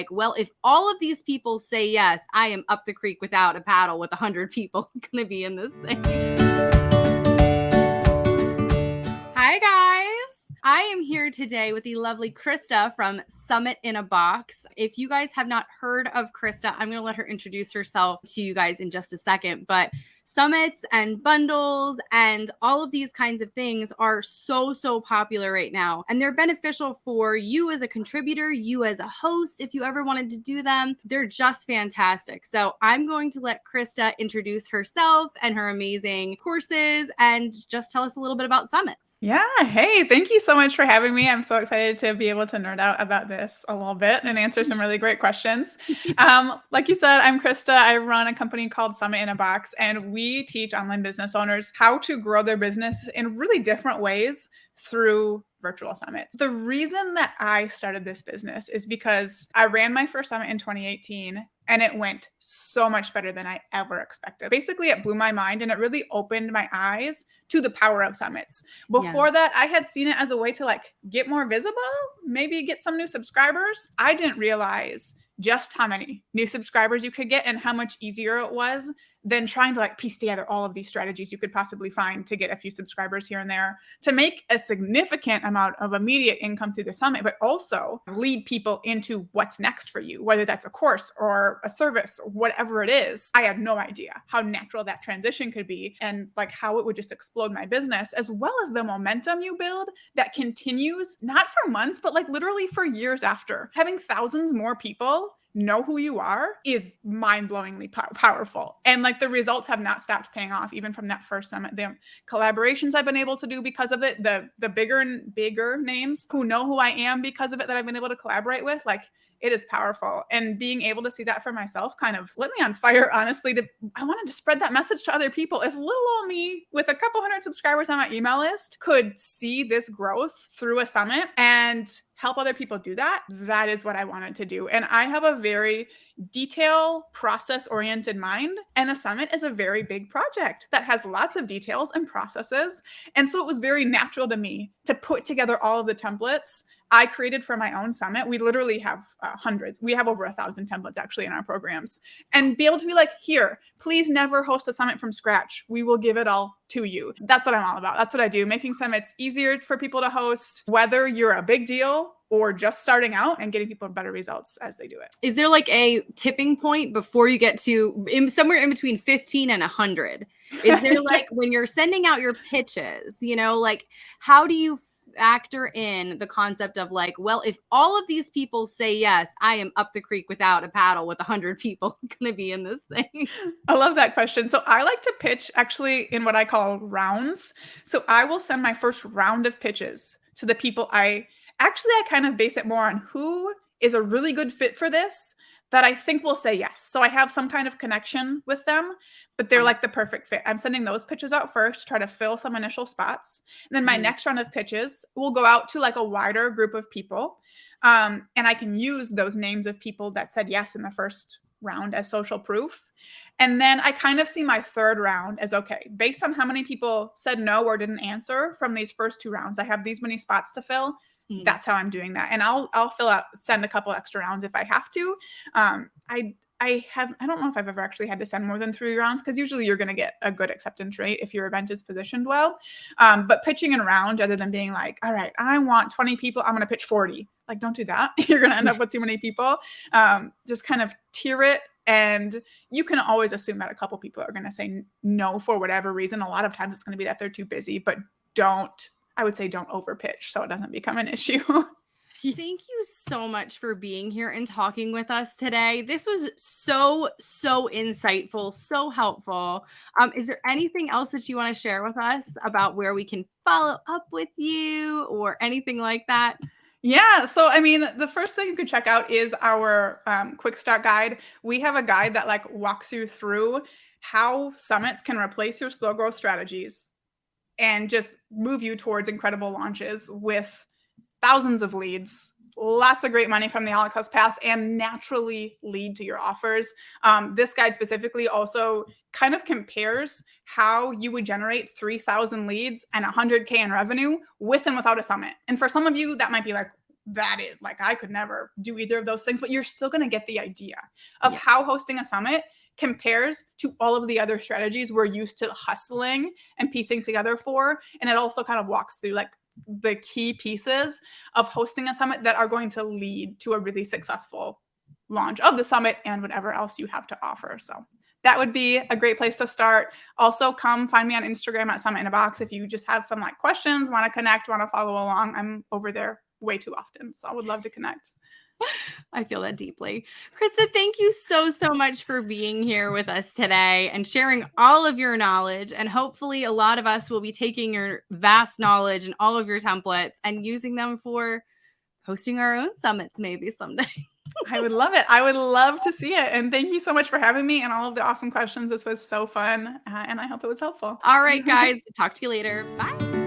Like, well, if all of these people say yes, I am up the creek without a paddle with 100 people going to be in this thing. Hi, guys. I am here today with the lovely Krista from Summit in a Box. If you guys have not heard of Krista, I'm going to let her introduce herself to you guys in just a second. But summits and bundles and all of these kinds of things are so popular right now. And they're beneficial for you as a contributor, you as a host, if you ever wanted to do them. They're just fantastic. So I'm going to let Krista introduce herself and her amazing courses and just tell us a little bit about summits. Yeah. Hey, thank you so much for having me. I'm so excited to be able to nerd out about this a little bit and answer some really great questions. Like you said, I'm Krista. I run a company called Summit in a Box, and we teach online business owners how to grow their business in really different ways through virtual summits. The reason that I started this business is because I ran my first summit in 2018 and it went so much better than I ever expected. Basically, it blew my mind and it really opened my eyes to the power of summits. Before that, I had seen it as a way to get more visible, maybe get some new subscribers. I didn't realize just how many new subscribers you could get and how much easier it was than trying to piece together all of these strategies you could possibly find to get a few subscribers here and there to make a significant amount of immediate income through the summit, but also lead people into what's next for you, whether that's a course or a service or whatever it is. I had no idea how natural that transition could be and how it would just explode my business, as well as the momentum you build that continues not for months, but literally for years after. Having thousands more people know who you are is mind-blowingly powerful. And the results have not stopped paying off even from that first summit. The collaborations I've been able to do because of it, the bigger names who know who I am because of it that I've been able to collaborate with, it is powerful. And being able to see that for myself kind of lit me on fire, honestly. I wanted to spread that message to other people. If little old me with a couple hundred subscribers on my email list could see this growth through a summit and help other people do that, that is what I wanted to do. And I have a very detail process-oriented mind, and a summit is a very big project that has lots of details and processes. And so it was very natural to me to put together all of the templates I created for my own summit. We literally have hundreds. We have over 1,000 templates actually in our programs, and be able to be here, please never host a summit from scratch. We will give it all to you. That's what I'm all about. That's what I do. Making summits easier for people to host, whether you're a big deal or just starting out, and getting people better results as they do it. Is there a tipping point before you get to somewhere in between 15 and 100? Is there when you're sending out your pitches, how do you factor in the concept of well, if all of these people say yes, I am up the creek without a paddle with 100 people going to be in this thing? I love that question. So I like to pitch actually in what I call rounds. So I will send my first round of pitches to the people I kind of base it more on who is a really good fit for this that I think will say yes. So I have some kind of connection with them, but they're the perfect fit. I'm sending those pitches out first to try to fill some initial spots. And then my next round of pitches will go out to a wider group of people. And I can use those names of people that said yes in the first round as social proof. And then I kind of see my third round as, okay, based on how many people said no or didn't answer from these first two rounds, I have these many spots to fill. That's how I'm doing that. And I'll send a couple extra rounds if I have to. I don't know if I've ever actually had to send more than 3 rounds, because usually you're going to get a good acceptance rate if your event is positioned well. But pitching in a round, rather than being all right, I want 20 people, I'm going to pitch 40. Don't do that. You're going to end up with too many people. Just kind of tier it. And you can always assume that a couple people are going to say no for whatever reason. A lot of times it's going to be that they're too busy, but I would say don't overpitch so it doesn't become an issue. Thank you so much for being here and talking with us today. This was so insightful, so helpful. Is there anything else that you want to share with us about where we can follow up with you or anything like that? Yeah. So, the first thing you could check out is our quick start guide. We have a guide that walks you through how summits can replace your slow growth strategies and just move you towards incredible launches with thousands of leads, lots of great money from the all cost pass, and naturally lead to your offers. This guide specifically also kind of compares how you would generate 3,000 leads and 100K in revenue with and without a summit. And for some of you, that might be that is like, I could never do either of those things, but you're still going to get the idea of how hosting a summit compares to all of the other strategies we're used to hustling and piecing together for. And it also kind of walks through like the key pieces of hosting a summit that are going to lead to a really successful launch of the summit and whatever else you have to offer. So that would be a great place to start. Also, come find me on Instagram at Summit in a Box if you just have some like questions, want to connect, want to follow along. I'm over there way too often, so I would love to connect. I feel that deeply. Krista, thank you so much for being here with us today and sharing all of your knowledge. And hopefully a lot of us will be taking your vast knowledge and all of your templates and using them for hosting our own summits maybe someday. I would love it. I would love to see it. And thank you so much for having me and all of the awesome questions. This was so fun. And I hope it was helpful. All right, guys. Talk to you later. Bye.